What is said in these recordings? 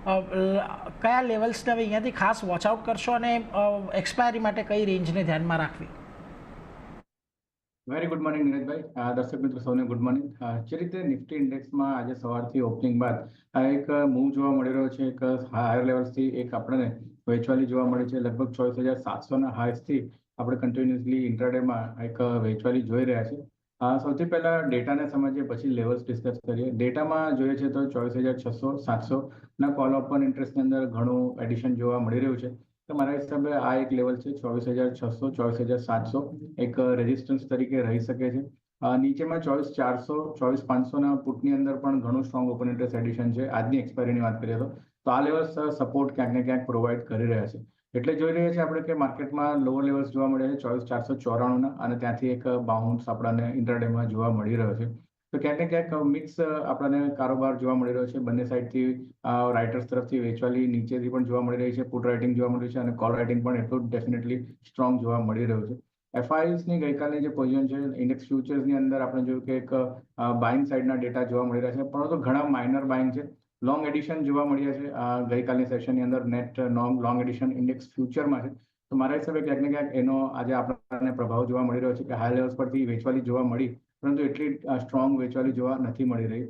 કયા લેવલ્સને હવે અહીંયાથી ખાસ વોચ આઉટ કરશો અને એક્સપાયરી માટે કઈ રેન્જને ધ્યાનમાં રાખવી? વેરી ગુડ મોર્નિંગ નીરજભાઈ. દર્શક મિત્રો સૌને ગુડ મોર્નિંગ. જે રીતે નિફ્ટી ઇન્ડેક્સમાં આજે સવારથી ઓપનિંગ બાદ એક મૂવ જોવા મળી રહ્યો છે. એક હાયર લેવલ્સથી એક આપણને વેચવાલી જોવા મળી છે. લગભગ 24,700ના હાઈસથી આપણે કન્ટિન્યુઅસલી ઇન્ટ્રાડેમાં એક વેચવાલી જોઈ રહ્યા છે. સૌથી પહેલા ડેટાને સમજીએ, પછી લેવલ્સ ડિસ્કસ કરીએ. ડેટામાં જોઈએ છે તો 24,600-700ના કોલ ઓપન ઇન્ટરેસ્ટની અંદર ઘણું એડિશન જોવા મળી રહ્યું છે. તો મારા હિસાબે આ એક લેવલ છે 24,600, 24,700 એક રેઝિસ્ટન્સ તરીકે રહી શકે છે. નીચેમાં 24,400, 24,500ના પુટની અંદર પણ ઘણું સ્ટ્રોંગ ઓપન ઇન્ટરેસ્ટ એડિશન છે. આજની એક્સપાયરીની વાત કરીએ તો આ લેવલ્સ સપોર્ટ ક્યાંક ને ક્યાંક પ્રોવાઈડ કરી રહ્યા છે. એટલે જોઈ રહ્યા છીએ આપણે કે માર્કેટમાં લોઅર લેવલ્સ જોવા મળ્યા છે 24,494ના, અને ત્યાંથી એક બાઉન્સ આપણને ઇન્ટ્રાડેમાં જોવા મળી રહ્યો છે. તો ક્યાંક ને ક્યાંક મિક્સ આપણને કારોબાર જોવા મળી રહ્યો છે. બંને સાઈડથી રાઇટર્સ તરફથી વેચવાલી નીચેથી પણ જોવા મળી રહી છે, પુટ રાઇટિંગ જોવા મળી છે, અને કોલ રાઇટિંગ પણ એટલું ડેફિનેટલી સ્ટ્રોંગ જોવા મળી રહ્યું છે. એફઆઈસની ગઈકાલની જે પોઝિશન છે, ઇન્ડેક્સ ફ્યુચર્સની અંદર આપણે જોયું કે એક બાઇંગ સાઇડના ડેટા જોવા મળી રહ્યા છે, પરંતુ ઘણા માઇનર બાઇંગ છે. લોંગ એડિશન જોવા મળ્યા છે ગઈકાલની સેશનની અંદર. નેટ લોંગ એડિશન ઇન્ડેક્સ ફ્યુચરમાં છે. તો મારા હિસાબે ક્યાંક ને ક્યાંક એનો આજે આપણને પ્રભાવ જોવા મળી રહ્યો છે કે હાઈ લેવલ્સ પરથી વેચવાલી જોવા મળી, પરંતુ એટલી સ્ટ્રોંગ વેચવાલી જોવા નથી મળી રહી.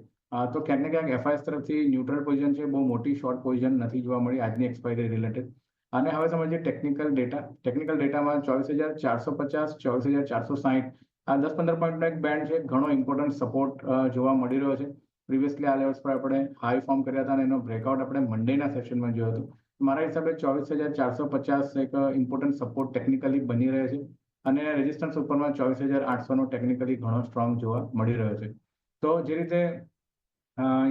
તો ક્યાંક ને ક્યાંક એફઆઈએસ તરફથી ન્યુટ્રલ પોઝિશન છે, બહુ મોટી શોર્ટ પોઝિશન નથી જોવા મળી આજની એક્સપાયરી રિલેટેડ. અને હવે સમજીએ ટેકનિકલ ડેટા. ટેકનિકલ ડેટામાં 24,450, 24,460 આ 10-15 પોઈન્ટનો એક બેન્ડ છે. ઘણો ઇમ્પોર્ટન્ટ સપોર્ટ જોવા મળી રહ્યો છે. પ્રીવિયસલી આ લેવલ્સ પર આપણે હાઈ ફોર્મ કર્યા હતા અને એનો બ્રેકઆઉટ આપણે મંડેના સેશનમાં જોયો હતો. મારા હિસાબે 24,450 એક ઇમ્પોર્ટન્ટ સપોર્ટ ટેકનિકલી બની રહે છે, અને રેઝિસ્ટન્સ ઉપરમાં 24,800નો ટેકનિકલી ઘણો સ્ટ્રોંગ જોવા મળી રહ્યો છે. તો જે રીતે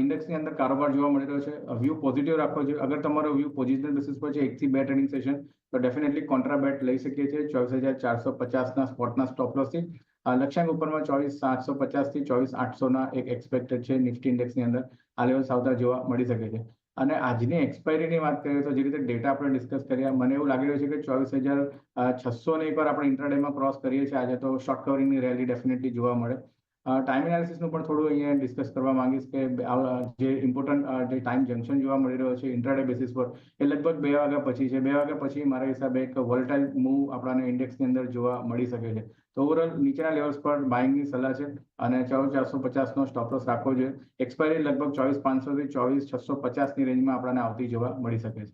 ઇન્ડેક્સની અંદર કારોબાર જોવા મળી રહ્યો છે, વ્યૂ પોઝિટિવ રાખવો જોઈએ. અગર તમારો વ્યૂ પોઝિશનલ બેસિસ પર છે 1 થી 2 ટ્રેડિંગ સેશન, તો ડેફિનેટલી કોન્ટ્રા બેટ લઈ શકીએ છીએ 24,450ના સ્પોટના સ્ટોપ લોસથી. લક્ષ્યાંક ઉપરમાં 24,750થી 24,800ના એક એક્સપેક્ટેડ છે નિફ્ટી ઇન્ડેક્સની અંદર. આ લેવલ્સ આવતા જોવા મળી શકે છે. અને આજની એક્સપાયરીની વાત કરીએ તો જે રીતે ડેટા આપણે ડિસ્કસ કર્યા, મને એવું લાગી રહ્યું છે કે 24,600ને એકવાર આપણે ઇન્ટ્રાડેમાં ક્રોસ કરીએ છીએ આજે, તો શોર્ટ કવરિંગની રેલી ડેફિનેટલી જોવા મળે. ટાઈમ એનાલિસિસનું પણ થોડું અહીંયા ડિસ્કસ કરવા માંગીશ કે જે ઇમ્પોર્ટન્ટ જે ટાઈમ જંકશન જોવા મળી રહ્યો છે ઇન્ટ્રાડે બેસિસ પર, એ લગભગ 2 વાગ્યા પછી છે. 2 વાગ્યા પછી મારા હિસાબે એક વોલેટાઇલ મૂવ આપણાને ઇન્ડેક્સની અંદર જોવા મળી શકે છે. તો ઓવરઓલ નીચેના લેવલ્સ પર બાઇંગની સલાહ છે, અને 24,450નો સ્ટોપ લોસ રાખવો જોઈએ. એક્સપાયરી લગભગ 24,500થી 24,650ની રેન્જમાં આપણને આવતી જોવા મળી શકે છે.